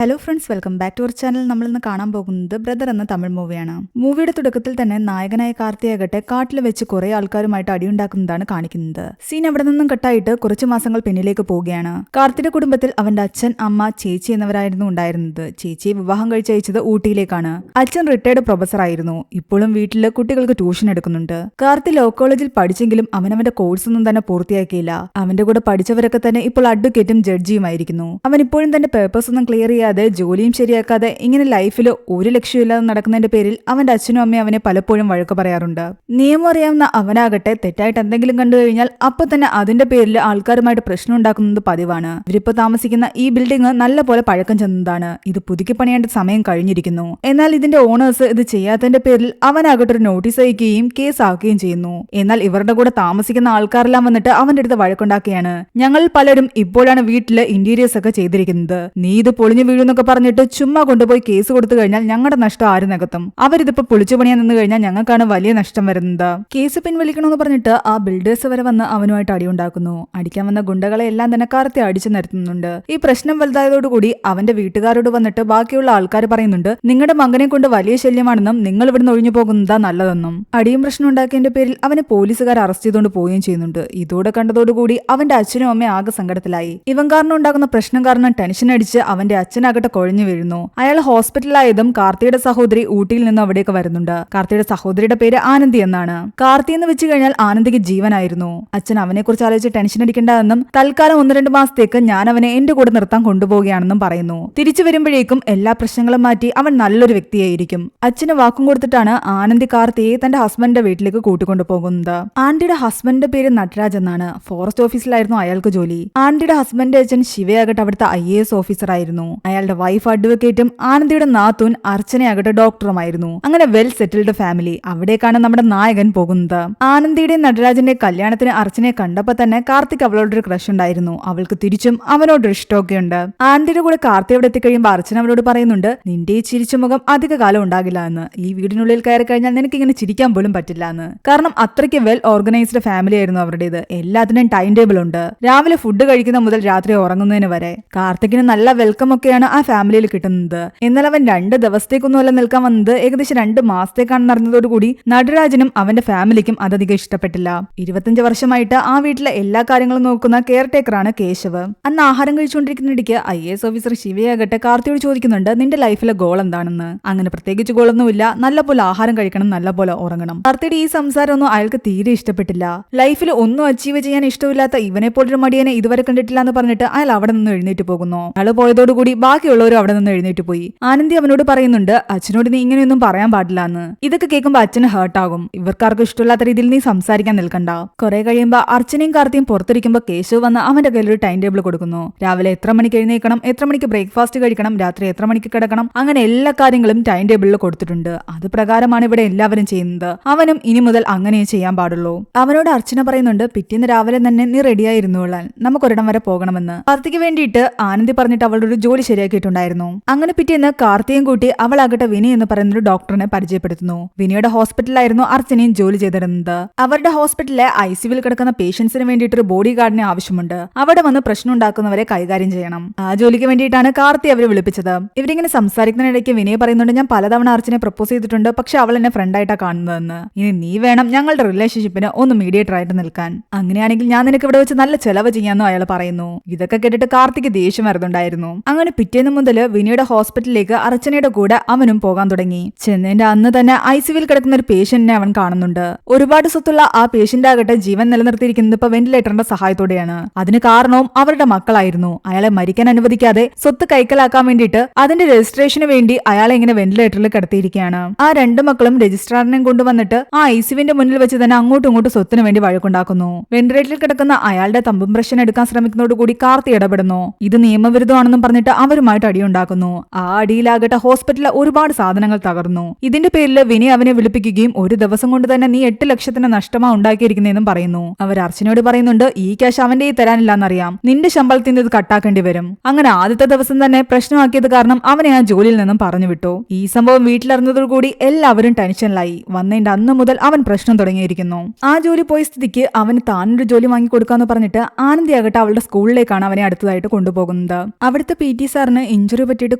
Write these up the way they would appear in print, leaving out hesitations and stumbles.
Hello friends, welcome back to our channel. നമ്മൾ ഇന്ന് കാണാൻ പോകുന്നത് ബ്രദർ എന്ന തമിഴ് മൂവിയാണ്. മൂവിയുടെ തുടക്കത്തിൽ തന്നെ നായകനായ കാർത്തിയാകട്ടെ കാട്ടിൽ വെച്ച് കുറെ ആൾക്കാരുമായിട്ട് അടിയുണ്ടാക്കുന്നതാണ് കാണിക്കുന്നത്. സീൻ അവിടെ നിന്നും കട്ടായിട്ട് കുറച്ചു മാസങ്ങൾ പിന്നിലേക്ക് പോവുകയാണ്. കാർത്തിയുടെ കുടുംബത്തിൽ അവന്റെ അച്ഛൻ, അമ്മ, ചേച്ചി എന്നിവരായിരുന്നു ഉണ്ടായിരുന്നത്. ചേച്ചിയെ വിവാഹം കഴിച്ചയച്ചത് ഊട്ടിയിലേക്കാണ്. അച്ഛൻ റിട്ടയർഡ് പ്രൊഫസർ ആയിരുന്നു. ഇപ്പോഴും വീട്ടില് കുട്ടികൾക്ക് ട്യൂഷൻ എടുക്കുന്നുണ്ട്. കാർത്തി ലോ കോളേജിൽ പഠിച്ചെങ്കിലും അവനവന്റെ കോഴ്സൊന്നും തന്നെ പൂർത്തിയാക്കിയില്ല. അവന്റെ കൂടെ പഠിച്ചവരൊക്കെ തന്നെ ഇപ്പോൾ അഡ്വക്കേറ്റും ജഡ്ജിയുമായിരിക്കുന്നു. അവൻ ഇപ്പോഴും തന്റെ പേപ്പേഴ്സ് ഒന്നും ക്ലിയർ ചെയ്യാതെ ജോലിയും ശരിയാക്കാതെ ഇങ്ങനെ ലൈഫിൽ ഒരു ലക്ഷ്യമില്ലാതെ നടക്കുന്നതിന്റെ പേരിൽ അവന്റെ അച്ഛനും അമ്മയും അവനെ പലപ്പോഴും വഴക്ക് പറയാറുണ്ട്. നിയമം അറിയാവുന്ന അവനാകട്ടെ തെറ്റായിട്ട് എന്തെങ്കിലും കണ്ടു കഴിഞ്ഞാൽ അപ്പൊ തന്നെ അതിന്റെ പേരിൽ ആൾക്കാരുമായിട്ട് പ്രശ്നം ഉണ്ടാക്കുന്നത് പതിവാണ്. ഇവരിപ്പോ താമസിക്കുന്ന ഈ ബിൽഡിംഗ് നല്ല പോലെ പഴക്കം ചെന്നതാണ്. ഇത് പുതുക്കി പണിയേണ്ട സമയം കഴിഞ്ഞിരിക്കുന്നു. എന്നാൽ ഇതിന്റെ ഓണേഴ്സ് ഇത് ചെയ്യാത്തതിന്റെ പേരിൽ അവനാകട്ടെ ഒരു നോട്ടീസ് അയക്കുകയും കേസ് ആക്കുകയും ചെയ്യുന്നു. എന്നാൽ ഇവരുടെ കൂടെ താമസിക്കുന്ന ആൾക്കാരെല്ലാം വന്നിട്ട് അവന്റെ അടുത്ത് വഴക്കുണ്ടാക്കുകയാണ്. ഞങ്ങൾ പലരും ഇപ്പോഴാണ് വീട്ടില് ഇന്റീരിയേഴ്സ് ഒക്കെ ചെയ്തിരിക്കുന്നത്. നീ ഇത് പൊളിഞ്ഞു വീഴുന്നൊക്കെ പറഞ്ഞിട്ട് ചുമ്മാ കൊണ്ടുപോയി കേസ് കൊടുത്തു കഴിഞ്ഞാൽ ഞങ്ങളുടെ നഷ്ടം ആര് നികത്തും? അവരിതിപ്പോ പൊളിച്ചു പണിയാൻ നിന്ന് കഴിഞ്ഞാൽ ഞങ്ങൾക്കാണ് വലിയ നഷ്ടം വരുന്നത്. കേസ് പിൻവലിക്കണമെന്ന് പറഞ്ഞിട്ട് ആ ബിൽഡേഴ്സ് വരെ വന്ന് അവനുമായിട്ട് അടിയുണ്ടാക്കുന്നു. അടിക്കാൻ വന്ന ഗുണ്ടകളെ എല്ലാം തന്നെ കാർത്തി അടിച്ചു നിരത്തുന്നുണ്ട്. ഈ പ്രശ്നം വലുതായതോടുകൂടി അവന്റെ വീട്ടുകാരോട് വന്നിട്ട് ബാക്കിയുള്ള ആൾക്കാർ പറയുന്നുണ്ട്, നിങ്ങളുടെ മകനെ കൊണ്ട് വലിയ ശല്യമാണെന്നും നിങ്ങൾ ഇവിടുന്ന് ഒഴിഞ്ഞു പോകുന്നതാ നല്ലതെന്നും. അടിയും പ്രശ്നം ഉണ്ടാക്കിയതിന്റെ പേരിൽ അവനെ പോലീസുകാർ അറസ്റ്റ് ചെയ്തുകൊണ്ട് പോവുകയും ചെയ്യുന്നുണ്ട്. ഇതോടെ കണ്ടതോടുകൂടി അവന്റെ അച്ഛനും അമ്മയും ആകെ സങ്കടത്തിലായി. ഇവൻ കാരണം ഉണ്ടാകുന്ന പ്രശ്നം കാരണം ടെൻഷൻ അടിച്ച് അവന്റെ അച്ഛനാകട്ടെ കൊഴഞ്ഞു വീഴുന്നു. അയാൾ ഹോസ്പിറ്റലായതും കാർത്തിയുടെ സഹോദരി ഊട്ടിയിൽ നിന്ന് അവിടേക്ക് വരുന്നുണ്ട്. കാർത്തിയുടെ സഹോദരിയുടെ പേര് ആനന്ദി എന്നാണ്. കാർത്തി എന്ന് വെച്ച് കഴിഞ്ഞാൽ ആനന്ദിക്ക് ജീവനായിരുന്നു. അച്ഛൻ അവനെ കുറിച്ച് ആലോചിച്ച് ടെൻഷൻ അടിക്കേണ്ടതെന്നും തൽക്കാലം 1-2 മാസത്തേക്ക് ഞാൻ അവനെ എന്റെ കൂടെ നിർത്താൻ കൊണ്ടുപോവുകയാണെന്നും പറയുന്നു. തിരിച്ചു വരുമ്പോഴേക്കും എല്ലാ പ്രശ്നങ്ങളും മാറ്റി അവൻ നല്ലൊരു വ്യക്തിയായിരിക്കും. അച്ഛന് വാക്കും കൊടുത്തിട്ടാണ് ആനന്ദി കാർത്തിയെ തന്റെ ഹസ്ബൻഡിന്റെ വീട്ടിലേക്ക് കൂട്ടിക്കൊണ്ടു പോകുന്നത്. ആന്റിയുടെ ഹസ്ബൻഡിന്റെ പേര് നടരാജ് എന്നാണ്. ഫോറസ്റ്റ് ഓഫീസിലായിരുന്നു അയാൾക്ക് ജോലി. ആന്റിയുടെ ഹസ്ബൻഡിന്റെ അച്ഛൻ ശിവയാകട്ടെ അവിടുത്തെ IAS ഓഫീസർ ആയിരുന്നു. അയാളുടെ വൈഫ് അഡ്വക്കേറ്റും ആനന്ദിയുടെ നാത്തൂൻ അർച്ചനയാകട്ടെ ഡോക്ടറുമായിരുന്നു. അങ്ങനെ വെൽ സെറ്റിൽഡ് ഫാമിലി. അവിടേക്കാണ് നമ്മുടെ നായകൻ പോകുന്നത്. ആനന്ദിയുടെ നടരാജന്റെ കല്യാണത്തിന് അർച്ചനയെ കണ്ടപ്പോ തന്നെ കാർത്തിക് അവളോടൊരു ക്രഷ് ഉണ്ടായിരുന്നു. അവൾക്ക് തിരിച്ചും അവനോടൊരു ഇഷ്ടമൊക്കെ ഉണ്ട്. ആനന്ദിയുടെ കൂടെ കാർത്തി അവിടെ എത്തിക്കഴിയുമ്പോൾ അർച്ചന അവളോട് പറയുന്നുണ്ട്, നിന്റെ ഈ ചിരിച്ച മുഖം അധിക കാലം ഉണ്ടാകില്ല എന്ന്. ഈ വീടിനുള്ളിൽ കയറി കഴിഞ്ഞാൽ നിനക്ക് ഇങ്ങനെ ചിരിക്കാൻ പോലും പറ്റില്ല എന്ന്. കാരണം അത്രയ്ക്ക് വെൽ ഓർഗനൈസ്ഡ് ഫാമിലി ആയിരുന്നു അവരുടേത്. എല്ലാത്തിനും ടൈം ടേബിൾ ഉണ്ട്. രാവിലെ ഫുഡ് കഴിക്കുന്ന മുതൽ രാത്രി ഉറങ്ങുന്നതിന് വരെ. കാർത്തിക്കിന് നല്ല വെൽക്കം ഒക്കെയാണ് ആ ഫാമിലിയിൽ കിട്ടുന്നത്. എന്നാൽ അവൻ 2 ദിവസത്തേക്കൊന്നുമല്ല നിൽക്കാൻ വന്നത്, ഏകദേശം 2 മാസത്തേക്കാണെന്ന് അറിഞ്ഞതോടുകൂടി നടരാജനും അവന്റെ ഫാമിലിക്കും അതധികം ഇഷ്ടപ്പെട്ടില്ല. 25 വർഷമായിട്ട് ആ വീട്ടിലെ എല്ലാ കാര്യങ്ങളും നോക്കുന്ന കെയർ ടേക്കറാണ് കേശവ്. അന്ന് ആഹാരം കഴിച്ചുകൊണ്ടിരിക്കുന്നിടയ്ക്ക് IAS ഓഫീസർ ശിവയാകട്ടെ കാർത്തിയോട് ചോദിക്കുന്നുണ്ട്, നിന്റെ ലൈഫിലെ ഗോൾ എന്താണെന്ന്. അങ്ങനെ പ്രത്യേകിച്ച് ഗോളൊന്നുമില്ല, നല്ലപോലെ ആഹാരം കഴിക്കണം, നല്ലപോലെ ഉറങ്ങണം. കാർത്തിയുടെ ഈ സംസാരമൊന്നും അയാൾക്ക് തീരെ ഇഷ്ടപ്പെട്ടില്ല. ലൈഫിൽ ഒന്നും അച്ചീവ് ചെയ്യാൻ ഇഷ്ടമില്ലാത്ത ഇവനെ പോലൊരു മടിയനെ ഇതുവരെ കണ്ടിട്ടില്ല എന്ന് പറഞ്ഞിട്ട് അയാൾ അവിടെ നിന്ന് എഴുന്നേറ്റ് പോകുന്നു. അയാൾ പോയതോടുകൂടി ബാക്കിയുള്ളവരും അവിടെ നിന്ന് എഴുന്നേറ്റ് പോയി. ആനന്ദി അവനോട് പറയുന്നുണ്ട്, അച്ഛനോട് നീ ഇങ്ങനെയൊന്നും പറയാൻ പാടില്ല എന്ന്. ഇതൊക്കെ കേൾക്കുമ്പോൾ അച്ഛന് ഹേർട്ടാകും. ഇവർക്കാർക്കും ഇഷ്ടമില്ലാത്ത രീതിയിൽ നീ സംസാരിക്കാൻ നിൽക്കണ്ട. കുറെ കഴിയുമ്പോൾ അർച്ചനയും കാർത്തിയും പുറത്തിരിക്കുമ്പോൾ കേശവ് വന്ന് അവന്റെ കയ്യിൽ ഒരു ടൈം ടേബിൾ കൊടുക്കുന്നു. രാവിലെ എത്ര മണിക്ക് എഴുന്നേക്കണം, എത്ര മണിക്ക് ബ്രേക്ക്ഫാസ്റ്റ് കഴിക്കണം, രാത്രി എത്ര മണിക്ക് കിടക്കണം, അങ്ങനെ എല്ലാ കാര്യങ്ങളും ടൈം ടേബിളിൽ കൊടുത്തിട്ടുണ്ട്. അത് പ്രകാരമാണ് ഇവിടെ എല്ലാവരും ചെയ്യുന്നത്. അവനും ഇനി മുതൽ അങ്ങനെ ചെയ്യാൻ പാടുള്ളൂ. അവനോട് അർച്ചന പറയുന്നുണ്ട്, പിറ്റേന്ന് രാവിലെ തന്നെ നീ റെഡിയായിരുന്നുകൊള്ളാൻ, നമുക്കൊരിടം വരെ പോകണമെന്ന്. കാർത്തിക്ക് വേണ്ടിയിട്ട് ആനന്ദി പറഞ്ഞിട്ട് അവളുടെ ഒരു ജോലി ശരിയാക്കിയിട്ടുണ്ടായിരുന്നു. അങ്ങനെ പിറ്റേന്ന് കാർത്തിയും കൂട്ടി അവളാകട്ടെ വിനി എന്ന് പറയുന്നൊരു ഡോക്ടറിനെ പരിചയപ്പെടുത്തുന്നു. വിനിയുടെ ഹോസ്പിറ്റലിലായിരുന്നു അർച്ചനയും ജോലി ചെയ്തിരുന്നത്. അവരുടെ ഹോസ്പിറ്റലിലെ ICUവിൽ കിടക്കുന്ന പേഷ്യൻസിന് വേണ്ടിയിട്ടൊരു ബോഡി ഗാർഡിനെ ആവശ്യമുണ്ട്. അവിടെ വന്ന് പ്രശ്നം ഉണ്ടാക്കുന്നവരെ കൈകാര്യം ചെയ്യണം. ആ ജോലിക്ക് വേണ്ടിയിട്ടാണ് കാർത്തി അവരെ വിളിപ്പിച്ചത്. ഇവരിങ്ങനെ സംസാരിക്കുന്നതിനിടയ്ക്ക് വിനയ പറയുന്നുണ്ട്, ഞാൻ പലതവണ അർച്ചനയെ പ്രപ്പോസ് ചെയ്തിട്ടുണ്ട്, പക്ഷെ അവൾ എന്നെ ഫ്രണ്ടായിട്ടാ കാണുന്നതെന്ന്. ഇനി നീ വേണം ഞങ്ങളുടെ റിലേഷൻഷിപ്പിന് ഒന്ന് മീഡിയേറ്റർ ആയിട്ട് നിൽക്കാൻ. അങ്ങനെയാണെങ്കിൽ ഞാൻ നിനക്ക് ഇവിടെ വെച്ച് നല്ല ചെലവ് ചെയ്യാമെന്നും അയാൾ പറയുന്നു. ഇതൊക്കെ കേട്ടിട്ട് കാർത്തിക്ക് ദേഷ്യം വരുന്നുണ്ടായിരുന്നു. അങ്ങനെ പിറ്റേന്ന് മുതൽ വിനിയുടെ ഹോസ്പിറ്റലിലേക്ക് അർച്ചനയുടെ കൂടെ അവനും പോകാൻ തുടങ്ങി. ചെന്നതിന്റെ അന്ന് തന്നെ ICUവിൽ കിടക്കുന്ന ഒരു പേഷ്യന്റിനെ അവൻ കാണുന്നുണ്ട്. ഒരുപാട് സ്വത്തുള്ള ആ പേഷ്യന്റ് ആകട്ടെ ജീവൻ നിലനിർത്തിയിരിക്കുന്നത് ഇപ്പൊ വെന്റിലേറ്ററിന്റെ സഹായത്തോടെയാണ്. അതിന് കാരണവും അവരുടെ മക്കളായിരുന്നു. അയാളെ മരിക്കാൻ അനുവദിക്കാതെ സ്വത്ത് കൈക്കലാക്കാൻ വേണ്ടിയിട്ട് അതിന്റെ രജിസ്ട്രേഷന് വേണ്ടി അയാളെ ഇങ്ങനെ വെന്റിലേറ്ററിൽ കിടത്തിയിരിക്കുകയാണ്. ആ 2 മക്കളും രജിസ്ട്രാറിനെ കൊണ്ടുവന്നിട്ട് ആ ICUവിന്റെ മുന്നിൽ വെച്ച് തന്നെ അങ്ങോട്ടും ഇങ്ങോട്ടും സ്വത്തിന് വേണ്ടി വഴക്കുണ്ടാക്കുന്നു. വെന്റിലേറ്ററിൽ കിടക്കുന്ന അയാളുടെ തമ്പും ബ്രഷൻ എടുക്കാൻ ശ്രമിക്കുന്നതോടുകൂടി കാർത്തി ഇടപെടുന്നു. ഇത് നിയമവിരുദ്ധമാണെന്നും പറഞ്ഞിട്ട് അവരുമായിട്ട് അടിയുണ്ടാക്കുന്നു. ആ അടിയിലാകട്ടെ ഹോസ്പിറ്റലിലെ ഒരുപാട് സാധനങ്ങൾ തകർന്നു. ഇതിന്റെ പേരിൽ വിനി അവനെ വിളിപ്പിക്കുകയും 1 ദിവസം കൊണ്ട് തന്നെ നീ 8 ലക്ഷത്തിന് നഷ്ടമാ ഉണ്ടാക്കിയിരിക്കുന്നതെന്നും പറയുന്നു. അവർ അർച്ചനയോട് പറയുന്നുണ്ട്, ഈ ക്യാഷ് അവന്റെ തരാനില്ലാന്നറിയാം, നിന്റെ ശമ്പളത്തിൽ നിന്ന് ഇത് കട്ടാക്കേണ്ടി വരും. അങ്ങനെ ആദ്യത്തെ ദിവസം തന്നെ പ്രശ്നമാക്കിയത് കാരണം അവനെ ആ ജോലിയിൽ നിന്നും പറഞ്ഞു വിട്ടു. ഈ സംഭവം വീട്ടിലറിഞ്ഞതോടുകൂടി എല്ലാവരും ടെൻഷനിലായി. വന്നതിന്റെ അന്ന് മുതൽ അവൻ പ്രശ്നം തുടങ്ങിയിരിക്കുന്നു. ആ ജോലി പോയ സ്ഥിതിക്ക് അവന് താനൊരു ജോലി വാങ്ങിക്കൊടുക്കാന്ന് പറഞ്ഞിട്ട് ആനന്ദിയാകട്ടെ അവളുടെ സ്കൂളിലേക്കാണ് അവനെ അടുത്തതായിട്ട് കൊണ്ടുപോകുന്നത്. അവിടുത്തെ PT സാർ സാറിന് ഇഞ്ചുറി പറ്റിയിട്ട്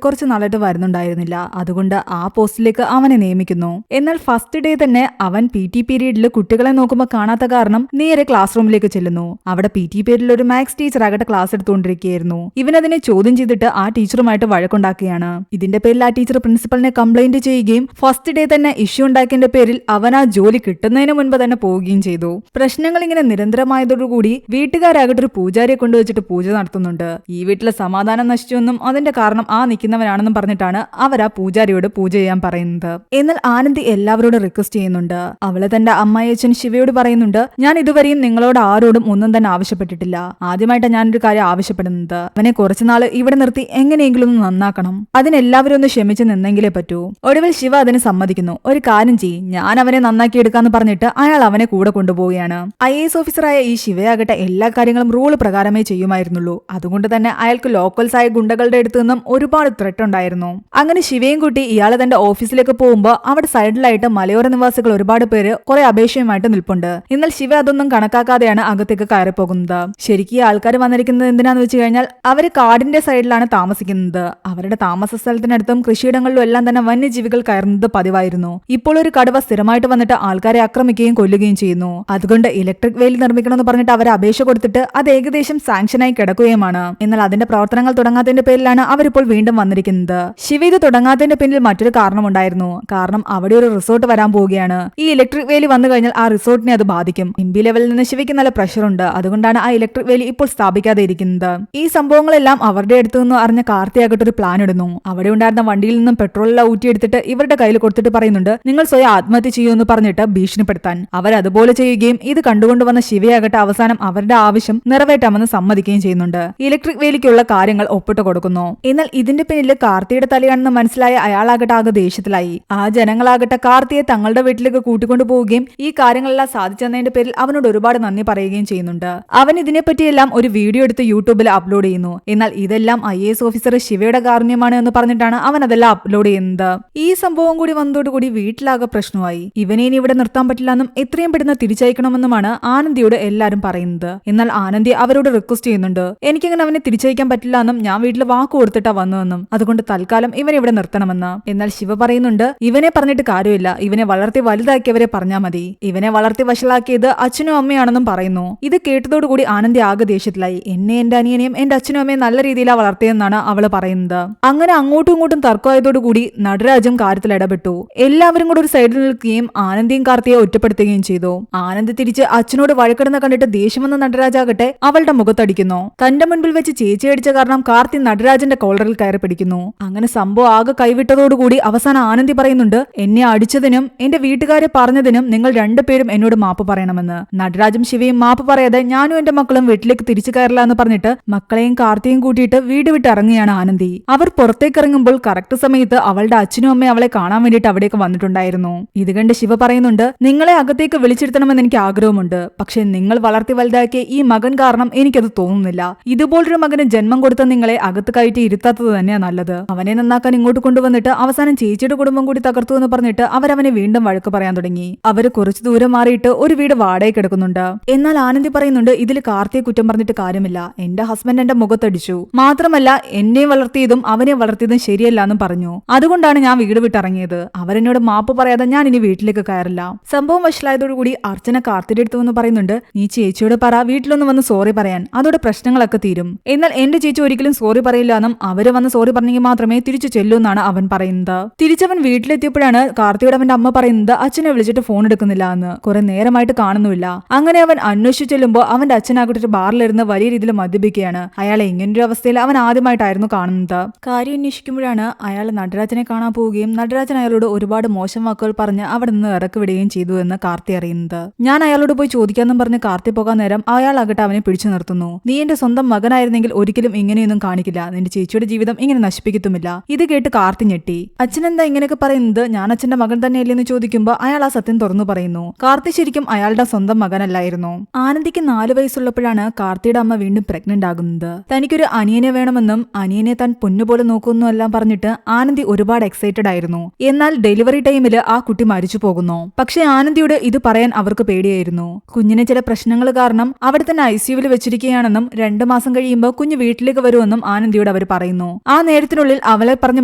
കുറച്ച് നാളായിട്ട് വരുന്നുണ്ടായിരുന്നില്ല. അതുകൊണ്ട് ആ പോസ്റ്റിലേക്ക് അവനെ നിയമിക്കുന്നു. എന്നാൽ ഫസ്റ്റ് ഡേ തന്നെ അവൻ PT പീരീഡിൽ കുട്ടികളെ നോക്കുമ്പോൾ കാണാത്ത കാരണം നേരെ ക്ലാസ് റൂമിലേക്ക് ചെല്ലുന്നു. അവിടെ PT പീരീഡിൽ ഒരു മാത്സ് ടീച്ചർ ആകട്ടെ ക്ലാസ് എടുത്തുകൊണ്ടിരിക്കുകയായിരുന്നു. ഇവനതിനെ ചോദ്യം ചെയ്തിട്ട് ആ ടീച്ചറുമായിട്ട് വഴക്കുണ്ടാക്കുകയാണ്. ഇതിന്റെ പേരിൽ ആ ടീച്ചർ പ്രിൻസിപ്പലിനെ കംപ്ലൈന്റ് ചെയ്യുകയും ഫസ്റ്റ് ഡേ തന്നെ ഇഷ്യൂ ഉണ്ടാക്കിയതിന്റെ പേരിൽ അവൻ ആ ജോലി കിട്ടുന്നതിന് മുൻപ് തന്നെ പോവുകയും ചെയ്തു. പ്രശ്നങ്ങൾ ഇങ്ങനെ നിരന്തരമായതോടുകൂടി വീട്ടുകാരാകട്ടെ ഒരു പൂജാരിയെ കൊണ്ടുവച്ചിട്ട് പൂജ നടത്തുന്നുണ്ട്. ഈ വീട്ടിലെ സമാധാനം നശിച്ചുവെന്നും അതിന്റെ കാരണം ആ നിൽക്കുന്നവനാണെന്നും പറഞ്ഞിട്ടാണ് അവർ ആ പൂജാരിയോട് പൂജ ചെയ്യാൻ പറയുന്നത്. എന്നാൽ ആനന്ദി എല്ലാവരോടും റിക്വസ്റ്റ് ചെയ്യുന്നുണ്ട്. അവള് തന്റെ അമ്മായിയച്ഛൻ ശിവയോട് പറയുന്നുണ്ട്, ഞാൻ ഇതുവരെയും നിങ്ങളോട് ആരോടും ഒന്നും തന്നെ ആവശ്യപ്പെട്ടിട്ടില്ല. ആദ്യമായിട്ട് ഞാനൊരു കാര്യം ആവശ്യപ്പെടുന്നത്, അവനെ കുറച്ചുനാള് ഇവിടെ നിർത്തി എങ്ങനെയെങ്കിലും ഒന്ന് നന്നാക്കണം. അതിനെല്ലാവരും ഒന്ന് ക്ഷമിച്ച് നിന്നെങ്കിലേ പറ്റൂ. ഒടുവിൽ ശിവ അതിന് സമ്മതിക്കുന്നു. ഒരു കാര്യം ചെയ്യും, ഞാൻ അവനെ നന്നാക്കി എടുക്കാന്ന് പറഞ്ഞിട്ട് അയാൾ അവനെ കൂടെ കൊണ്ടുപോവുകയാണ്. IAS ഓഫീസറായ ഈ ശിവയാകട്ടെ എല്ലാ കാര്യങ്ങളും റൂൾ പ്രകാരമേ ചെയ്യുമായിരുന്നുള്ളൂ. അതുകൊണ്ട് തന്നെ അയാൾക്ക് ലോക്കൽസ് ആയ ഗുണ്ടകളുടെ അടുത്ത് നിന്നും ഒരുപാട് ത്രെട്ട് ഉണ്ടായിരുന്നു. അങ്ങനെ ശിവയും കൂട്ടി ഇയാളെ തന്റെ ഓഫീസിലേക്ക് പോകുമ്പോൾ അവിടെ സൈഡിലായിട്ട് മലയോര നിവാസികൾ ഒരുപാട് പേര് കുറെ അപേക്ഷയുമായിട്ട് നിൽപ്പുണ്ട്. എന്നാൽ ശിവ അതൊന്നും കണക്കാക്കാതെയാണ് അകത്തേക്ക് കയറി പോകുന്നത്. ശരിക്കും ഈ ആൾക്കാർ വന്നിരിക്കുന്നത് എന്തിനാന്ന് വെച്ച് കഴിഞ്ഞാൽ അവര് കാടിന്റെ സൈഡിലാണ് താമസിക്കുന്നത്. അവരുടെ താമസ സ്ഥലത്തിനടുത്തും കൃഷിയിടങ്ങളിലും എല്ലാം തന്നെ വന്യജീവികൾ കയറുന്നത് പതിവായിരുന്നു. ഇപ്പോൾ ഒരു കടുവ സ്ഥിരമായിട്ട് വന്നിട്ട് ആൾക്കാരെ ആക്രമിക്കുകയും കൊല്ലുകയും ചെയ്യുന്നു. അതുകൊണ്ട് ഇലക്ട്രിക് വേലി നിർമ്മിക്കണമെന്ന് പറഞ്ഞിട്ട് അവർ അപേക്ഷ കൊടുത്തിട്ട് അത് ഏകദേശം സാങ്ഷനായി കിടക്കുകയുമാണ്. എന്നാൽ അതിന്റെ പ്രവർത്തനങ്ങൾ തുടങ്ങാത്തതിന്റെ പേരിലാണ് അവരിപ്പോൾ വീണ്ടും വന്നിരിക്കുന്നത്. ശിവ ഇത് തുടങ്ങാത്തതിന്റെ പിന്നിൽ മറ്റൊരു കാരണമുണ്ടായിരുന്നു. കാരണം അവിടെ ഒരു റിസോർട്ട് വരാൻ പോവുകയാണ്. ഈ ഇലക്ട്രിക് വേലി വന്നു കഴിഞ്ഞാൽ ആ റിസോർട്ടിനെ അത് ബാധിക്കും. MB ലെവലിൽ നിന്ന് ശിവയ്ക്ക് നല്ല പ്രഷറുണ്ട്. അതുകൊണ്ടാണ് ആ ഇലക്ട്രിക് വേലി ഇപ്പോൾ സ്ഥാപിക്കാതെ ഇരിക്കുന്നത്. ഈ സംഭവങ്ങളെല്ലാം അവരുടെ അടുത്തു നിന്ന് അറിഞ്ഞ കാർത്തിയാകട്ടെ ഒരു പ്ലാൻ ഇടുന്നു. അവിടെ ഉണ്ടായിരുന്ന വണ്ടിയിൽ നിന്നും പെട്രോളെല്ലാം ഊറ്റിയെടുത്തിട്ട് ഇവരുടെ കയ്യിൽ കൊടുത്തിട്ട് പറയുന്നുണ്ട്, നിങ്ങൾ സ്വയം ആത്മഹത്യ ചെയ്യുമെന്ന് പറഞ്ഞിട്ട് ഭീഷണിപ്പെടുത്താൻ. അവരതുപോലെ ചെയ്യുകയും ഇത് കണ്ടുകൊണ്ടുവന്ന ശിവയാകട്ടെ അവസാനം അവരുടെ ആവശ്യം നിറവേറ്റാമെന്ന് സമ്മതിക്കുകയും ചെയ്യുന്നുണ്ട്. ഇലക്ട്രിക് വേലിക്കുള്ള കാര്യങ്ങൾ ഒപ്പിട്ട് കൊടുക്കുന്നു. എന്നാൽ ഇതിന്റെ പിന്നിൽ കാർത്തിയുടെ തലയാണെന്ന് മനസ്സിലായ അയാളാകട്ടെ ആകെ ദേഷ്യത്തിലായി. ആ ജനങ്ങളാകട്ടെ കാർത്തിയെ തങ്ങളുടെ വീട്ടിലേക്ക് കൂട്ടിക്കൊണ്ടു പോവുകയും ഈ കാര്യങ്ങളെല്ലാം സാധിച്ചതിന്റെ പേരിൽ അവനോട് ഒരുപാട് നന്ദി പറയുകയും ചെയ്യുന്നുണ്ട്. അവൻ ഇതിനെപ്പറ്റിയെല്ലാം ഒരു വീഡിയോ എടുത്ത് യൂട്യൂബിൽ അപ്ലോഡ് ചെയ്യുന്നു. എന്നാൽ ഇതെല്ലാം IAS ഓഫീസർ ശിവയുടെ കാരുണ്യമാണ് എന്ന് പറഞ്ഞിട്ടാണ് അവൻ അതെല്ലാം അപ്ലോഡ് ചെയ്യുന്നത്. ഈ സംഭവം കൂടി വന്നതോടുകൂടി വീട്ടിലാകെ പ്രശ്നമായി. ഇവനെ ഇനി ഇവിടെ നിർത്താൻ പറ്റില്ലെന്നും എത്രയും പെട്ടെന്ന് തിരിച്ചയക്കണമെന്നുമാണ് ആനന്ദിയോട് എല്ലാരും പറയുന്നത്. എന്നാൽ ആനന്ദി അവരോട് റിക്വസ്റ്റ് ചെയ്യുന്നുണ്ട്, എനിക്കങ്ങനെ അവനെ തിരിച്ചയക്കാൻ പറ്റില്ല എന്നും ഞാൻ വീട്ടിൽ വാക്ക് കൊടുത്തിട്ടാ വന്നതെന്നും അതുകൊണ്ട് തൽക്കാലം ഇവനെ ഇവിടെ നിർത്തണമെന്ന്. എന്നാൽ ശിവ പറയുന്നുണ്ട്, ഇവനെ പറഞ്ഞിട്ട് കാര്യമില്ല, ഇവനെ വളർത്തി വലുതാക്കിയവരെ പറഞ്ഞാൽ മതി. ഇവനെ വളർത്തി വഷളാക്കിയത് അച്ഛനും അമ്മയാണെന്നും പറയുന്നു. ഇത് കേട്ടതോടുകൂടി ആനന്ദി ആകെ ദേഷ്യത്തിലായി. എന്നെ എന്റെ അനിയനെയും എന്റെ അച്ഛനും അമ്മയും നല്ല രീതിയിലാണ് വളർത്തിയെന്നാണ് അവള് പറയുന്നത്. അങ്ങനെ അങ്ങോട്ടും ഇങ്ങോട്ടും തർക്കമായതോടുകൂടി നടരാജും കാര്യത്തിൽ ഇടപെട്ടു. എല്ലാവരും കൂടെ ഒരു സൈഡിൽ നിൽക്കുകയും ആനന്ദിയും കാർത്തിയെ ഒറ്റപ്പെടുത്തുകയും ചെയ്തു. ആനന്ദ് തിരിച്ച് അച്ഛനോട് വഴക്കിടുന്ന കണ്ടിട്ട് ദേഷ്യം വന്ന നടരാജാകട്ടെ അവളുടെ മുഖത്തടിക്കുന്നു. തന്റെ മുൻപിൽ വെച്ച് ചേച്ചി അടിച്ച കാരണം കാർത്തി നടരാജന്റെ കോളറിൽ കയറി പിടിക്കുന്നു. അങ്ങനെ സംഭവം ആകെ കൈവിട്ടതോടുകൂടി അവസാനം ആനന്ദി പറയുന്നുണ്ട്, എന്നെ അടിച്ചതിനും എന്റെ വീട്ടുകാരെ പറഞ്ഞതിനും നിങ്ങൾ രണ്ടുപേരും എന്നോട് മാപ്പ് പറയണമെന്ന്. നടരാജും ശിവയും മാപ്പ് പറയാതെ ഞാനും എന്റെ മക്കളും വീട്ടിലേക്ക് തിരിച്ചു കയറില്ല എന്ന് പറഞ്ഞിട്ട് മക്കളെയും കാർത്തിയും കൂട്ടിയിട്ട് വീട് വിട്ട് ഇറങ്ങുകയാണ് ആനന്ദി. അവർ പുറത്തേക്ക് ഇറങ്ങുമ്പോൾ കറക്റ്റ് സമയത്ത് അവളുടെ അച്ഛനും അമ്മയും അവളെ കാണാൻ വേണ്ടിയിട്ട് അവിടേക്ക് വന്നിട്ടുണ്ടായിരുന്നു. ഇത് കണ്ട് ശിവ പറയുന്നുണ്ട്, നിങ്ങളെ അകത്തേക്ക് വിളിച്ചിരുത്തണമെന്ന് എനിക്ക് ആഗ്രഹമുണ്ട്. പക്ഷെ നിങ്ങൾ വളർത്തി വലുതാക്കിയ ഈ മകൻ കാരണം എനിക്കത് തോന്നുന്നില്ല. ഇതുപോലൊരു മകന് ജന്മം കൊടുത്ത നിങ്ങളെ അകത്ത് കയറ്റി ഇരുത്താത്തത് തന്നെയാണ് നല്ലത്. അവനെ നന്നാക്കാൻ ഇങ്ങോട്ട് കൊണ്ടുവന്നിട്ട് അവസാനം ചേച്ചിയുടെ കുടുംബം കൂടി തകർത്തു എന്ന് പറഞ്ഞിട്ട് അവരവനെ വീണ്ടും വഴക്ക് പറയാൻ തുടങ്ങി. അവര് കുറച്ചു ദൂരം മാറിയിട്ട് ഒരു വീട് വാടകയ്ക്ക് എടുക്കുന്നുണ്ട്. എന്നാൽ ആനന്ദി പറയുന്നുണ്ട്, ഇതിൽ കാർത്തിയെ കുറ്റം പറഞ്ഞിട്ട് കാര്യമില്ല. എന്റെ ഹസ്ബൻഡ് എന്റെ മുഖത്തടിച്ചു. മാത്രമല്ല എന്നെ വളർത്തിയതും അവനെ വളർത്തിയതും ശരിയല്ല എന്നും പറഞ്ഞു. അതുകൊണ്ടാണ് ഞാൻ വീട് വിട്ടിറങ്ങിയത്. അവരെന്നോട് മാപ്പ് പറയാതെ ഞാൻ ഇനി വീട്ടിലേക്ക് കയറില്ല. സംഭവം വഷളായതോടുകൂടി അർച്ചന കാർത്തിയുടെ അടുത്ത് വന്ന് പറയുന്നുണ്ട്, നീ ചേച്ചിയോട് പറ വീട്ടിലൊന്ന് വന്ന് സോറി പറയാൻ, അതോടെ പ്രശ്നങ്ങളൊക്കെ തീരും. എന്നാൽ എന്റെ ചേച്ചി ഒരിക്കലും സോറി പറയില്ല എന്നും അവര് വന്ന് സോറി പറഞ്ഞെങ്കിൽ മാത്രമേ തിരിച്ചു ചെല്ലൂ എന്നാണ് അവൻ പറയുന്നത്. തിരിച്ചവൻ വീട്ടിലെത്തിയപ്പോഴാണ് കാർത്തിയോട് അവന്റെ അമ്മ പറയുന്നത് അച്ഛനെ വിളിച്ചിട്ട് ഫോൺ എടുക്കുന്നില്ല എന്ന്. കുറെ നേരമായിട്ട് കാണുന്നില്ല. അങ്ങനെ അവൻ അന്വേഷിച്ചു ചെല്ലുമ്പോൾ അവന്റെ അച്ഛനാകട്ടെ ഒരു ബാറിലിരുന്ന് വലിയ രീതിയിൽ മദ്യപിക്കുകയാണ്. അയാളെ ഇങ്ങനൊരു അവസ്ഥയിൽ അവൻ ആദ്യമായിട്ടായിരുന്നു കാണുന്നത്. കാര്യം അന്വേഷിക്കുമ്പോഴാണ് അയാൾ നടരാജനെ കാണാൻ പോവുകയും നടരാജൻ അയാളോട് ഒരുപാട് മോശം വാക്കുകൾ പറഞ്ഞ് അവിടെ നിന്ന് ഇറക്കി വിടുകയും ചെയ്തു എന്ന് കാർത്തി അറിയുന്നത്. ഞാൻ അയാളോട് പോയി ചോദിക്കാന്നും പറഞ്ഞ് കാർത്തി പോകാൻ നേരം അയാളാകട്ടെ അവനെ പിടിച്ചു നിർത്തുന്നു. നീ എന്റെ സ്വന്തം മകനായിരുന്നെങ്കിൽ ഒരിക്കലും ഇങ്ങനെയൊന്നും കാണിക്കില്ല. നിന്റെ ചേച്ചിയുടെ ജീവിതം ഇങ്ങനെ നശിപ്പിക്കത്തുമില്ല. ഇത് കേട്ട് കാർത്തി ഞെട്ടി. അച്ഛനെന്താ ഇങ്ങനെയൊക്കെ പറയുന്നത്? ഞാൻ അച്ഛന്റെ മകൻ തന്നെയല്ലെന്ന് ചോദിക്കുമ്പോൾ അയാൾ ആ സത്യം തുറന്നു പറയുന്നു. കാർത്തി ശരിക്കും അയാളുടെ സ്വന്തം മകനല്ലായിരുന്നു. ആനന്ദിക്ക് 4 വയസ്സുള്ളപ്പോഴാണ് കാർത്തിയുടെ അമ്മ വീണ്ടും പ്രഗ്നന്റ് ആകുന്നത്. തനിക്കൊരു അനിയനെ വേണമെന്നും അനിയനെ താൻ പൊന്നുപോലെ നോക്കുന്നു എല്ലാം പറഞ്ഞിട്ട് ആനന്ദി ഒരുപാട് എക്സൈറ്റഡ് ആയിരുന്നു. എന്നാൽ ഡെലിവറി ടൈമിൽ ആ കുട്ടി മരിച്ചു പോകുന്നു. പക്ഷെ ആനന്ദിയോട് ഇത് പറയാൻ അവർക്ക് പേടിയായിരുന്നു. കുഞ്ഞിന് ചില പ്രശ്നങ്ങൾ കാരണം അവിടെ തന്നെ ICUവിൽ വെച്ചിരിക്കുകയാണെന്നും 2 മാസം കഴിയുമ്പോൾ കുഞ്ഞ് വീട്ടിലേക്ക് വരുമെന്നും ആനന്ദിയോട് അവർ അവർ പറയുന്നു. ആ നേരത്തിനുള്ളിൽ അവളെ പറഞ്ഞ്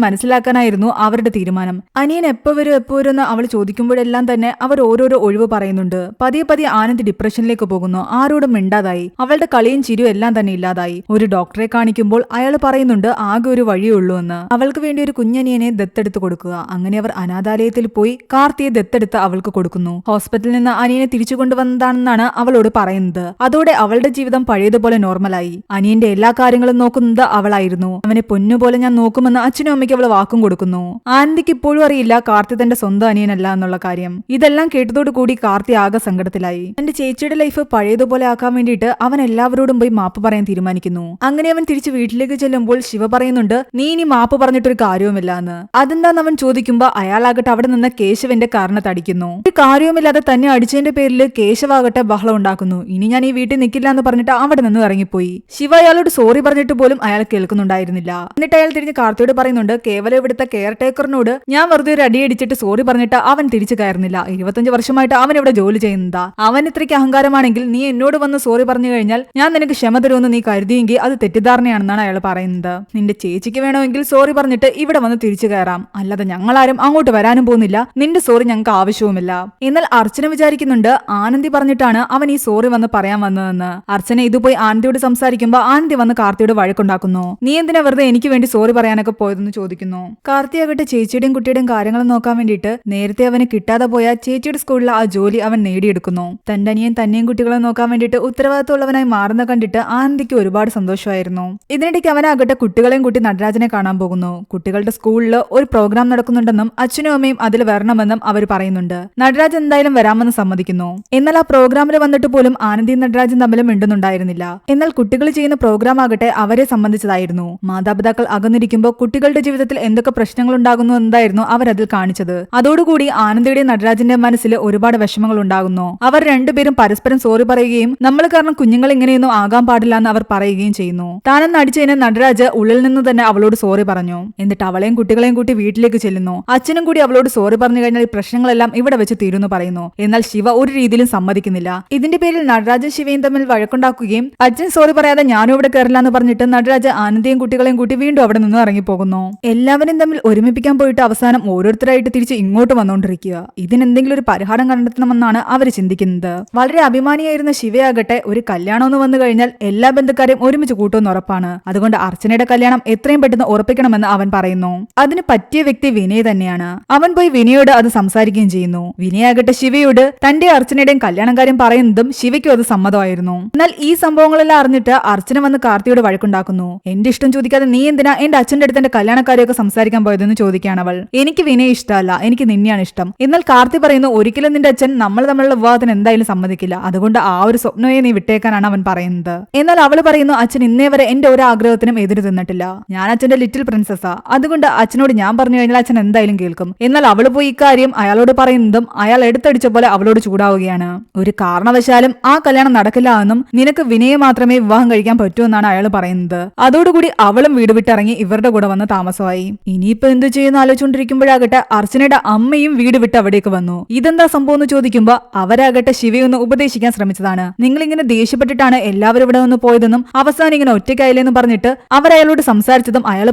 മനസ്സിലാക്കാനായിരുന്നു അവരുടെ തീരുമാനം. അനിയൻ എപ്പോ വരും എന്ന് അവൾ ചോദിക്കുമ്പോഴെല്ലാം തന്നെ അവർ ഓരോരോ ഒഴിവ് പറയുന്നുണ്ട്. പതിയെ പതിയെ ആനന്ദ് ഡിപ്രഷനിലേക്ക് പോകുന്നു. ആരോടും മിണ്ടാതായി. അവളുടെ കളിയും ചിരിയും എല്ലാം തന്നെ ഇല്ലാതായി. ഒരു ഡോക്ടറെ കാണിക്കുമ്പോൾ അയാൾ പറയുന്നുണ്ട് ആകെ ഒരു വഴിയേ ഉള്ളൂ എന്ന്. അവൾക്ക് വേണ്ടി ഒരു കുഞ്ഞനിയനെ ദത്തെടുത്ത് കൊടുക്കുക. അങ്ങനെ അവർ അനാഥാലയത്തിൽ പോയി കാർത്തിയെ ദത്തെടുത്ത് അവൾക്ക് കൊടുക്കുന്നു. ഹോസ്പിറ്റലിൽ നിന്ന് അനിയനെ തിരിച്ചു കൊണ്ടുവന്നതാണെന്നാണ് അവളോട് പറയുന്നത്. അതോടെ അവളുടെ ജീവിതം പഴയതുപോലെ നോർമലായി. അനിയന്റെ എല്ലാ കാര്യങ്ങളും നോക്കുന്നത് അവളായിരുന്നു. അവനെ പൊന്നുപോലെ ഞാൻ നോക്കുമെന്ന് അച്ഛനും അമ്മയ്ക്ക് അവൾ വാക്കും കൊടുക്കുന്നു. ആനന്ദിക്ക് ഇപ്പോഴും അറിയില്ല കാർത്തി തന്റെ സ്വന്തം അനിയനല്ല എന്നുള്ള കാര്യം. ഇതെല്ലാം കേട്ടതോടുകൂടി കാർത്തി ആകെ സങ്കടത്തിലായി. തന്റെ ചേച്ചിയുടെ ലൈഫ് പഴയതുപോലെ ആക്കാൻ വേണ്ടിയിട്ട് അവൻ എല്ലാവരോടും പോയി മാപ്പ് പറയാൻ തീരുമാനിക്കുന്നു. അങ്ങനെ അവൻ തിരിച്ച് വീട്ടിലേക്ക് ചെല്ലുമ്പോൾ ശിവ പറയുന്നുണ്ട് നീ ഇനി മാപ്പ് പറഞ്ഞിട്ടൊരു കാര്യവുമില്ല എന്ന്. അതെന്താന്ന് അവൻ ചോദിക്കുമ്പോ അയാളാകട്ടെ അവിടെ നിന്ന് കേശവന്റെ കാരണത്തടിക്കുന്നു. ഒരു കാര്യവുമില്ലാതെ തന്നെ അടിച്ചതിന്റെ പേരിൽ കേശവാകട്ടെ ബഹളം ഉണ്ടാക്കുന്നു. ഇനി ഞാൻ ഈ വീട്ടിൽ നിൽക്കില്ല എന്ന് പറഞ്ഞിട്ട് അവിടെ നിന്ന് ഇറങ്ങിപ്പോയി. ശിവ അയാളോട് സോറി പറഞ്ഞിട്ട് പോലും അയാൾ കേൾക്കുന്നുണ്ടായിരുന്നില്ല. എന്നിട്ട് അയാൾ തിരിഞ്ഞ് കാർത്തിയോട് പറയുന്നുണ്ട് കേവലം ഇവിടുത്തെ കെയർ ടേക്കറിനോട് ഞാൻ വെറുതെ ഒരു അടിയടിച്ചിട്ട് സോറി പറഞ്ഞിട്ട് അവൻ തിരിച്ചു കയറുന്നില്ല. 25 വർഷമായിട്ട് അവൻ ഇവിടെ ജോലി ചെയ്യുന്നതാ. അവൻ ഇത്രയ്ക്ക് അഹങ്കാരമാണെങ്കിൽ നീ എന്നോട് വന്ന് സോറി പറഞ്ഞു കഴിഞ്ഞാൽ ഞാൻ നിനക്ക് ക്ഷമ തരുമെന്ന് നീ കരുതിയെങ്കിൽ അത് തെറ്റിദ്ധാരണയാണെന്നാണ് അയാൾ പറയുന്നത്. നിന്റെ ചേച്ചിക്ക് വേണമെങ്കിൽ സോറി പറഞ്ഞിട്ട് ഇവിടെ വന്ന് തിരിച്ചു കയറാം, അല്ലാതെ ഞങ്ങളാരും അങ്ങോട്ട് വരാനും പോകുന്നില്ല. നിന്റെ സോറി ഞങ്ങൾക്ക് ആവശ്യവുമില്ല. എന്നാൽ അർച്ചന വിചാരിക്കുന്നുണ്ട് ആനന്ദി പറഞ്ഞിട്ടാണ് അവൻ ഈ സോറി വന്ന് പറയാൻ വന്നതെന്ന്. അർച്ചന ഇത് പോയി ആനന്ദിയോട് സംസാരിക്കുമ്പോ ആനന്ദി വന്ന് കാർത്തിയോട് വഴക്കുണ്ടാക്കുന്നു. നീ എന്തിനാ വെറുതെ എനിക്ക് വേണ്ടി സോറി പറയാനൊക്കെ പോയതെന്ന് ചോദിക്കുന്നു. കാർത്തി ആകട്ടെ ചേച്ചിയുടെയും കുട്ടിയുടെയും കാര്യങ്ങൾ നോക്കാൻ വേണ്ടിയിട്ട് നേരത്തെ അവന് കിട്ടാതെ പോയ ചേച്ചിയുടെ സ്കൂളിലെ ആ ജോലി അവൻ നേടിയെടുക്കുന്നു. തന്റെ അനിയൻ തന്നെയും കുട്ടികളെ നോക്കാൻ വേണ്ടിയിട്ട് ഉത്തരവാദിത്തമുള്ളവനായി മാറുന്ന കണ്ടിട്ട് ആനന്ദിക്ക് ഒരുപാട് സന്തോഷമായിരുന്നു. ഇതിനിടയ്ക്ക് അവനാകട്ടെ കുട്ടികളെയും കൂട്ടി നടരാജനെ കാണാൻ പോകുന്നു. കുട്ടികളുടെ സ്കൂളിൽ ഒരു പ്രോഗ്രാം നടക്കുന്നുണ്ടെന്നും അച്ഛനും അമ്മയും അതിൽ വരണമെന്നും അവർ പറയുന്നുണ്ട്. നടരാജ് എന്തായാലും വരാമെന്ന് സമ്മതിക്കുന്നു. എന്നാൽ ആ പ്രോഗ്രാമിൽ വന്നിട്ട് പോലും ആനന്ദിയും നടരാജും തമ്മിൽ മിണ്ടുന്നുണ്ടായിരുന്നില്ല. എന്നാൽ കുട്ടികൾ ചെയ്യുന്ന പ്രോഗ്രാം ആകട്ടെ അവരെ സംബന്ധിച്ചതായിരുന്നു. മാതാപിതാക്കൾ അകന്നിരിക്കുമ്പോൾ കുട്ടികളുടെ ജീവിതത്തിൽ എന്തൊക്കെ പ്രശ്നങ്ങൾ ഉണ്ടാകുന്നു എന്നതായിരുന്നു അവരതിൽ കാണിച്ചത്. അതോടുകൂടി ആനന്ദിയുടെ നടരാജന്റെ മനസ്സിൽ ഒരുപാട് വിഷമങ്ങൾ ഉണ്ടാകുന്നു. അവർ രണ്ടുപേരും പരസ്പരം സോറി പറയുകയും നമ്മൾ കാരണം കുഞ്ഞുങ്ങൾ ഇങ്ങനെയൊന്നും ആകാൻ പാടില്ല എന്ന് അവർ പറയുകയും ചെയ്യുന്നു. താനെന്ന് അടിച്ചതിന് നടരാജ് ഉള്ളിൽ നിന്ന് തന്നെ അവളോട് സോറി പറഞ്ഞു. എന്നിട്ട് അവളെയും കുട്ടികളെയും കൂട്ടി വീട്ടിലേക്ക് ചെല്ലുന്നു. അച്ഛനും കൂടി അവളോട് സോറി പറഞ്ഞു കഴിഞ്ഞാൽ ഈ പ്രശ്നങ്ങളെല്ലാം ഇവിടെ വെച്ച് തീരുന്നു പറയുന്നു. എന്നാൽ ശിവ ഒരു രീതിയിലും സമ്മതിക്കുന്നില്ല. ഇതിന്റെ പേരിൽ നടരാജും ശിവയും തമ്മിൽ വഴക്കുണ്ടാക്കുകയും അച്ഛൻ സോറി പറയാതെ ഞാനും ഇവിടെ കയറില്ല എന്ന് പറഞ്ഞിട്ട് നടരാജ് ആനന്ദിയും കുട്ടികളെയും കൂട്ടി വീണ്ടും അവിടെ നിന്ന് ഇറങ്ങിപ്പോകുന്നു. എല്ലാവരും തമ്മിൽ ഒരുമിപ്പിക്കാൻ പോയിട്ട് അവസാനം ഓരോരുത്തരായിട്ട് തിരിച്ച് ഇങ്ങോട്ട് വന്നുകൊണ്ടിരിക്കുക. ഇതിനെന്തെങ്കിലും ഒരു പരിഹാരം കണ്ടെത്തണമെന്നാണ് അവർ ചിന്തിക്കുന്നത്. വളരെ അഭിമാനിയായിരുന്ന ശിവയാകട്ടെ ഒരു കല്യാണം എന്ന് വന്നു കഴിഞ്ഞാൽ എല്ലാ ബന്ധുക്കാരെയും ഒരുമിച്ച് കൂട്ടുമെന്ന് ഉറപ്പാണ്. അതുകൊണ്ട് അർച്ചനയുടെ കല്യാണം എത്രയും പെട്ടെന്ന് ഉറപ്പിക്കണമെന്ന് അവൻ പറയുന്നു. അതിന് പറ്റിയ വ്യക്തി വിനയ് തന്നെയാണ്. അവൻ പോയി വിനയോട് അത് സംസാരിക്കുകയും ചെയ്യുന്നു. വിനയാകട്ടെ ശിവയോട് തന്റെ അർച്ചനയുടെയും കല്യാണം കാര്യം പറയുന്നതും ശിവയ്ക്കും അത് സമ്മതമായിരുന്നു. എന്നാൽ ഈ സംഭവങ്ങളെല്ലാം അറിഞ്ഞിട്ട് അർച്ചന വന്ന് കാർത്തിയോട് വഴക്കുണ്ടാക്കുന്നു. എന്റെ ഇഷ്ടം ചോദിക്കാതെ നീ എന്തിനാ എന്റെ അച്ഛന്റെ അടുത്ത് എന്റെ കല്യാണക്കാരെയൊക്കെ സംസാരിക്കാൻ പോയതെന്ന് ചോദിക്കുകയാണ് അവൾ. എനിക്ക് വിനയ് ഇഷ്ടമല്ല, എനിക്ക് നിന്നെയാണ് ഇഷ്ടം. എന്നാൽ കാർത്തി പറയുന്നു ഒരിക്കലും നിന്റെ അച്ഛൻ നമ്മൾ തമ്മിലുള്ള വിവാഹത്തിന് എന്തായാലും സമ്മതിക്കില്ല. അതുകൊണ്ട് ആ ഒരു സ്വപ്നയെ നീ വിട്ടേക്കാനാണ് അവൻ പറയുന്നത്. എന്നാൽ അവൾ പറയുന്നു അച്ഛൻ ഇന്നേ വരെ എന്റെ ഒരു ആഗ്രഹത്തിനും എതിര് തിന്നിട്ടില്ല. ഞാൻ അച്ഛന്റെ ലിറ്റിൽ പ്രിൻസസാ. അതുകൊണ്ട് അച്ഛനോട് ഞാൻ പറഞ്ഞു കഴിഞ്ഞാൽ അച്ഛൻ എന്തായാലും കേൾക്കും. എന്നാൽ അവൾ പോയി ഇക്കാര്യം അയാളോട് പറയുന്നതും അയാൾ എടുത്തടിച്ച പോലെ അവളോട് ചൂടാവുകയാണ്. ഒരു കാരണവശാലും ആ കല്യാണം നടക്കില്ല എന്നും നിനക്ക് വിനയെ മാത്രമേ വിവാഹം കഴിക്കാൻ പറ്റൂ എന്നാണ് അയാൾ പറയുന്നത്. അതോടുകൂടി അവളും വീട് വിട്ടിറങ്ങി ഇവരുടെ കൂടെ വന്ന് താമസമായി. ഇനിയിപ്പോ എന്ത് ചെയ്യുന്ന ആലോചിച്ചുകൊണ്ടിരിക്കുമ്പോഴാകട്ടെ അർച്ചനയുടെ അമ്മയും വീട് വിട്ട് അവിടേക്ക് വന്നു. ഇതെന്താ സംഭവം എന്ന് ചോദിക്കുമ്പോ അവരാകട്ടെ ശിവയൊന്ന് ഉപദേശിക്കാൻ ശ്രമിച്ചതാണ്. നിങ്ങൾ ഇങ്ങനെ ദേഷ്യപ്പെട്ടിട്ടാണ് എല്ലാവരും ഇവിടെ വന്ന് പോയതെന്നും അവസാനം ഇങ്ങനെ ഒറ്റയ്ക്കായില്ലെന്നും പറഞ്ഞിട്ട് അവരയാളോട് സംസാരിച്ചതും അയാൾ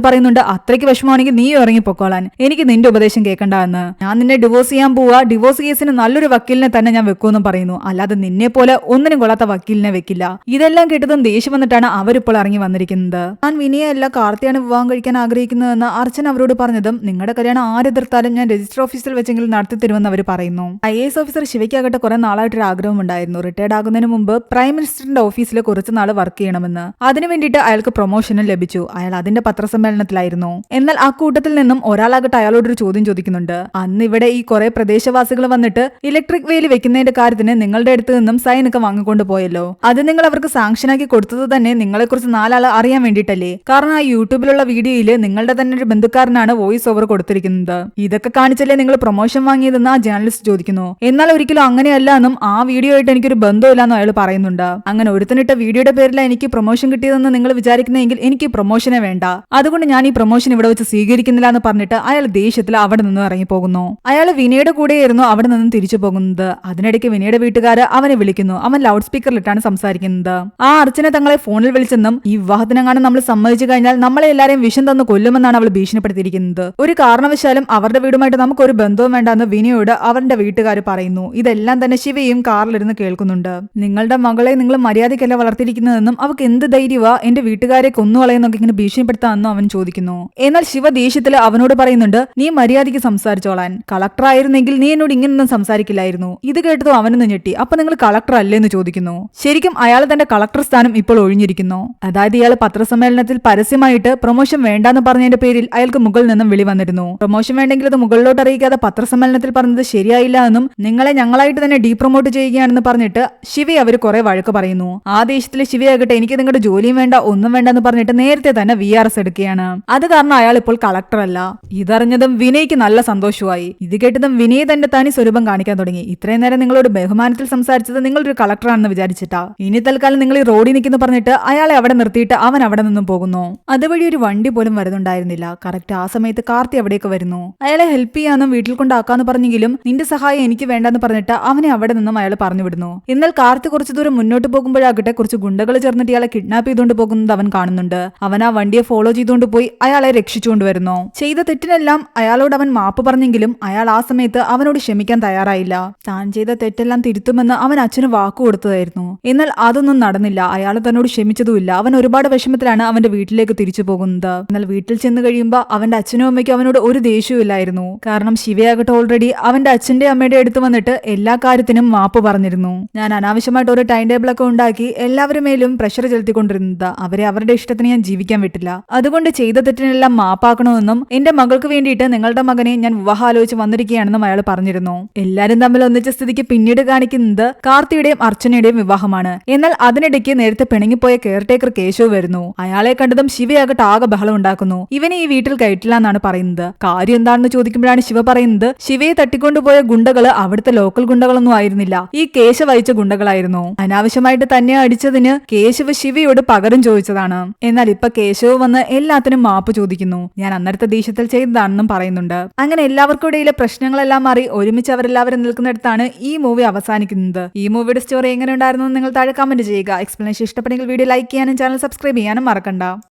പറയുന്നുണ്ട് അത്രയ്ക്ക് വിഷമമാണെങ്കിൽ നീ ഇറങ്ങി പൊക്കോളാൻ, എനിക്ക് നിന്റെ ഉപദേശം കേൾക്കണ്ട എന്ന്. ഞാൻ നിന്നെ ഡിവോഴ്സ് ചെയ്യാൻ പോവാ. ഡിവോഴ്സ് കേസിന് നല്ലൊരു വക്കീലിനെ തന്നെ ഞാൻ വെക്കുമെന്നും പറയുന്നു. അല്ലാതെ നിന്നെ പോലെ ഒന്നിനും കൊള്ളാത്ത വക്കീലിനെ വെക്കില്ല. ഇതെല്ലാം കേട്ടതും ദേഷ്യം വന്നിട്ടാണ് അവരിപ്പോൾ ഇറങ്ങി വന്നിരിക്കുന്നത്. ഞാൻ വിനയല്ല കാർത്തിയാണ് വിവാഹം കഴിക്കാൻ ആഗ്രഹിക്കുന്നതെന്ന് അർച്ചന അവരോട് പറഞ്ഞതും നിങ്ങളുടെ കല്യാണം ആരെതിർത്താലും ഞാൻ രജിസ്റ്റർ ഓഫീസിൽ വെച്ചെങ്കിലും നടത്തി തരുമെന്ന് അവർ പറയുന്നു. IAS ഓഫീസർ ശിവയ്ക്കാകട്ടെ കുറെ നാളായിട്ടൊരു ആഗ്രഹം ഉണ്ടായിരുന്നു. റിട്ടയർഡ് ആകുന്നതിന് മുമ്പ് പ്രൈം മിനിസ്റ്ററിന്റെ ഓഫീസിൽ കുറച്ച് നാൾ വർക്ക് ചെയ്യണമെന്ന്. അതിനു വേണ്ടിയിട്ട് അയാൾക്ക് പ്രൊമോഷനും ലഭിച്ചു. അയാൾ അതിന്റെ പത്രസമ്മേളനത്തിലായിരുന്നു. എന്നാൽ ആ കൂട്ടത്തിൽ നിന്നും ഒരാളാകട്ടെ അയാളോടൊരു ചോദ്യം ചോദിക്കുന്നുണ്ട്. അന്ന് ഇവിടെ ഈ കുറെ പ്രദേശവാസികൾ വന്നിട്ട് ഇലക്ട്രിക് വേലി വെക്കുന്നതിന്റെ കാര്യത്തിന് നിങ്ങളുടെ അടുത്ത് നിന്നും സൈനൊക്കെ വാങ്ങിക്കൊണ്ട് പോയല്ലോ. അത് നിങ്ങൾ അവർക്ക് സാങ്ഷനാക്കി കൊടുത്തത് തന്നെ നിങ്ങളെക്കുറിച്ച് 4 ആൾ അറിയാൻ വേണ്ടിയിട്ടല്ലേ? കാരണം ആ യൂട്യൂബിലുള്ള വീഡിയോയിൽ നിങ്ങളുടെ തന്നെ ഒരു ബന്ധുക്കാരനാണ് വോയിസ് ഓവർ കൊടുത്തിരിക്കുന്നത്. ഇതൊക്കെ കാണിച്ചല്ലേ നിങ്ങൾ പ്രൊമോഷൻ വാങ്ങിയതെന്ന് ആ ജേർണലിസ്റ്റ് ചോദിക്കുന്നു. എന്നാൽ ഒരിക്കലും അങ്ങനെയല്ല എന്നും ആ വീഡിയോ ആയിട്ട് എനിക്കൊരു ബന്ധമില്ലാന്നും അയാൾ പറയുന്നുണ്ട്. അങ്ങനെ ഒരുത്തനിട്ട വീഡിയോയുടെ പേരിൽ എനിക്ക് പ്രൊമോഷൻ കിട്ടിയതെന്ന് നിങ്ങൾ വിചാരിക്കുന്നതെങ്കിൽ എനിക്ക് പ്രൊമോഷനെ വേണ്ട. അതുകൊണ്ട് ഞാൻ ഈ പ്രൊമോഷൻ ഇവിടെ വെച്ച് സ്വീകരിക്കുന്നില്ല എന്ന് പറഞ്ഞിട്ട് അയാൾ ദേഷ്യത്തിൽ അവിടെ നിന്ന് ഇറങ്ങിപ്പോകുന്നു. അയാൾ വിനയുടെ കൂടെയായിരുന്നു അവിടെ നിന്നും തിരിച്ചു പോകുന്നത്. അതിനിടയ്ക്ക് വിനയുടെ വീട്ടുകാര് അവനെ വിളിക്കുന്നു. അവൻ ലൗഡ് സ്പീക്കറിലിട്ടാണ് സംസാരിക്കുന്നത്. ആ അർച്ചന തങ്ങളെ ഫോണിൽ വിളിച്ചെന്നും ഈ വിവാഹത്തിനെങ്ങാനും നമ്മൾ സമ്മതിച്ചു വെച്ച് കഴിഞ്ഞാൽ നമ്മളെ എല്ലാരെയും വിഷം തന്ന് കൊല്ലുമെന്നാണ് അവൾ ഭീഷണിപ്പെടുത്തിയിരിക്കുന്നത്. ഒരു കാരണവശാലും അവരുടെ വീടുമായിട്ട് നമുക്കൊരു ബന്ധവും വേണ്ടെന്ന് വിനയോട് അവരുടെ വീട്ടുകാർ പറയുന്നു. ഇതെല്ലാം തന്നെ ശിവയും കാറിലിരുന്ന് കേൾക്കുന്നുണ്ട്. നിങ്ങളുടെ മകളെ നിങ്ങൾ മര്യാദയ്ക്കല്ല വളർത്തിയിരിക്കുന്നതെന്നും അവർക്ക് എന്ത് ധൈര്യവാ എന്റെ വീട്ടുകാരെ കൊന്നുകളയെന്നൊക്കെ ഇങ്ങനെ ഭീഷണിപ്പെടുത്താമെന്നും അവൻ ചോദിക്കുന്നു. എന്നാൽ ശിവ ദേഷ്യത്തിൽ അവനോട് പറയുന്നുണ്ട്, നീ മര്യാദയ്ക്ക് സംസാരിച്ചോളാൻ. കളക്ടർ ആയിരുന്നെങ്കിൽ നീ എന്നോട് ഇങ്ങനൊന്നും സംസാരിക്കില്ലായിരുന്നു. ഇത് കേട്ടതോ അവനൊന്ന് ഞെട്ടി. അപ്പൊ നിങ്ങൾ കളക്ടർ അല്ലേന്ന് ചോദിക്കുന്നു. ശരിക്കും അയാൾ തന്റെ കളക്ടർ സ്ഥാനം ഇപ്പോൾ ഒഴിഞ്ഞിരിക്കുന്നു. അതായത് ഇയാൾ പത്രസമ്മേളനത്തിൽ പരസ്യമായിട്ട് പ്രൊമോഷൻ വേണ്ടാന്ന് പറഞ്ഞതിന്റെ പേരിൽ അയാൾക്ക് മുകളിൽ നിന്നും വിളി വന്നിരുന്നു. പ്രൊമോഷൻ വേണ്ടെങ്കിൽ അത് മുകളിലോട്ട് അറിയിക്കാതെ പത്രസമ്മേളനത്തിൽ പറഞ്ഞത് ശരിയായില്ല എന്നും നിങ്ങളെ ഞങ്ങളായിട്ട് തന്നെ ഡീപ്രൊമോട്ട് ചെയ്യുകയാണെന്ന് പറഞ്ഞിട്ട് ശിവയെ അവർ കുറെ വഴക്ക് പറയുന്നു. ആ ദേഷ്യത്തിൽ ശിവയാകട്ടെ എനിക്ക് നിങ്ങളുടെ ജോലിയും വേണ്ട ഒന്നും വേണ്ട എന്ന് പറഞ്ഞിട്ട് നേരത്തെ തന്നെ VRS എടുക്കുകയാണ്. അത് കാരണം അയാൾ ഇപ്പോൾ കളക്ടർ അല്ല. ഇതറിഞ്ഞതും വിനയ്ക്ക് നല്ല സന്തോഷമായി. ഇത് കേട്ടതും വിനയ് തന്റെ തനി സ്വരൂപം കാണിക്കാൻ തുടങ്ങി. ഇത്രയും നേരം നിങ്ങളോട് ബഹുമാനത്തിൽ സംസാരിച്ചത് നിങ്ങളൊരു കളക്ടറാണെന്ന് വിചാരിച്ചിട്ടാ. ഇനി തൽക്കാലം നിങ്ങൾ ഈ റോഡിൽ നിൽക്കുന്നു പറഞ്ഞിട്ട് അയാളെ അവിടെ നിർത്തിയിട്ട് അവൻ അവിടെ നിന്നും പോകുന്നു. അതുവഴി ഒരു വണ്ടി പോലും വരുന്നുണ്ടായിരുന്നില്ല. കറക്റ്റ് ആ സമയത്ത് കാർത്തി അവിടേക്ക് വരുന്നു. അയാളെ ഹെൽപ്പ് ചെയ്യാനും വീട്ടിൽ കൊണ്ടാക്കാന്ന് പറഞ്ഞെങ്കിലും നിന്റെ സഹായം എനിക്ക് വേണ്ടെന്ന് പറഞ്ഞിട്ട് അവനെ അവിടെ നിന്നും അയാൾ പറഞ്ഞു വിടുന്നു. എന്നാൽ കാർത്തി കുറച്ചു ദൂരം മുന്നോട്ട് പോകുമ്പോഴാകട്ടെ കുറച്ച് ഗുണ്ടകൾ ചേർന്നിട്ട് ഇയാളെ കിഡ്നാപ്പ് ചെയ്തുകൊണ്ട് പോകുന്നത് അവൻ കാണുന്നുണ്ട്. അവൻ ആ വണ്ടിയെ ഫോളോ ചെയ്തുകൊണ്ട് പോയി അയാളെ രക്ഷിച്ചുകൊണ്ടുവരുന്നു. ചെയ്ത തെറ്റിനെല്ലാം അയാളോട് അവൻ മാപ്പ് പറഞ്ഞെങ്കിലും അയാൾ ആ സമയത്ത് അവനോട് ക്ഷമിക്കാൻ തയ്യാറായില്ല. താൻ ചെയ്ത തെറ്റെല്ലാം തിരുത്തുമെന്ന് അവൻ അച്ഛന് വാക്കു കൊടുത്തതായിരുന്നു. എന്നാൽ അതൊന്നും നടന്നില്ല. അയാൾ തന്നോട് ക്ഷമിച്ചതുമില്ല. അവൻ ഒരുപാട് വിഷമത്തിലാണ് അവന്റെ വീട്ടിലേക്ക് തിരിച്ചു പോകുന്നത്. എന്നാൽ വീട്ടിൽ ചെന്ന് കഴിയുമ്പോൾ അവന്റെ അച്ഛനും അമ്മയ്ക്കും അവനോട് ഒരു ദേഷ്യവും ഇല്ലായിരുന്നു. കാരണം ശിവയാകട്ടെ ഓൾറെഡി അവന്റെ അച്ഛന്റെ അമ്മയുടെ അടുത്ത് വന്നിട്ട് എല്ലാ കാര്യത്തിനും മാപ്പ് പറഞ്ഞിരുന്നു. ഞാൻ അനാവശ്യമായിട്ട് ഒരു ടൈം ടേബിൾ ഒക്കെ ഉണ്ടാക്കി എല്ലാവരും മേലും പ്രഷർ ചെലുത്തിക്കൊണ്ടിരുന്നത്. അവരെ അവരുടെ ഇഷ്ടത്തിന് ഞാൻ ജീവിക്കാൻ വിട്ടില്ല. അതുകൊണ്ട് ചെയ്ത തെറ്റിനെല്ലാം മാപ്പാക്കണമെന്നും എന്റെ മകൾക്ക് വേണ്ടിയിട്ട് നിങ്ങളുടെ മകനെ ഞാൻ വിവാഹം ആലോചിച്ച് വന്നിരിക്കുകയാണെന്നും അയാൾ പറഞ്ഞിരുന്നു. എല്ലാരും തമ്മിൽ ഒന്നിച്ച സ്ഥിതിക്ക് പിന്നീട് കാണിക്കുന്നത് കാർത്തിയുടെയും അർച്ചനയുടെയും വിവാഹമാണ്. എന്നാൽ അതിനിടയ്ക്ക് നേരത്തെ പിണങ്ങിപ്പോയ കെയർടേക്കർ കേശവ് വരുന്നു. അയാളെ കണ്ടതും ശിവയാകട്ടെ ആകെ ബഹളം ഉണ്ടാക്കുന്നു. ഇവനെ ഈ വീട്ടിൽ കയറ്റില്ല എന്നാണ് പറയുന്നത്. കാര്യം എന്താണെന്ന് ചോദിക്കുമ്പോഴാണ് ശിവ പറയുന്നത് ശിവയെ തട്ടിക്കൊണ്ടുപോയ ഗുണ്ടകള് അവിടുത്തെ ലോക്കൽ ഗുണ്ടകളൊന്നും ആയിരുന്നില്ല, ഈ കേശവ് അയച്ച ഗുണ്ടകളായിരുന്നു. അനാവശ്യമായിട്ട് തന്നെ അടിച്ചതിന് കേശവ് ശിവയോട് പകരം ചോദിച്ചതാണ്. എന്നാൽ ഇപ്പൊ കേശവ് വന്ന് എല്ലാത്തിനും മാപ്പ് ചോദിക്കുന്നു. ഞാൻ അന്നേരത്തെ ദേഷ്യത്തിൽ ചെയ്തതാണെന്നും പറയുന്നുണ്ട്. അങ്ങനെ എല്ലാവർക്കും ഇടയിലെ പ്രശ്നങ്ങളെല്ലാം മാറി ഒരുമിച്ച് അവരെല്ലാവരും നിൽക്കുന്നിടത്താണ് ഈ മൂവി അവസാനിക്കുന്നത്. ഈ മൂവിയുടെ സ്റ്റോറി എങ്ങനെ ഉണ്ടായിരുന്നു നിങ്ങൾ താഴെ കമന്റ് ചെയ്യുക. എക്സ്പ്ലനേഷൻ ഇഷ്ടപ്പെട്ടെങ്കിൽ വീഡിയോ ലൈക്ക് ചെയ്യാനും ചാനൽ സബ്സ്ക്രൈബ് ചെയ്യാനും മറക്കണ്ട.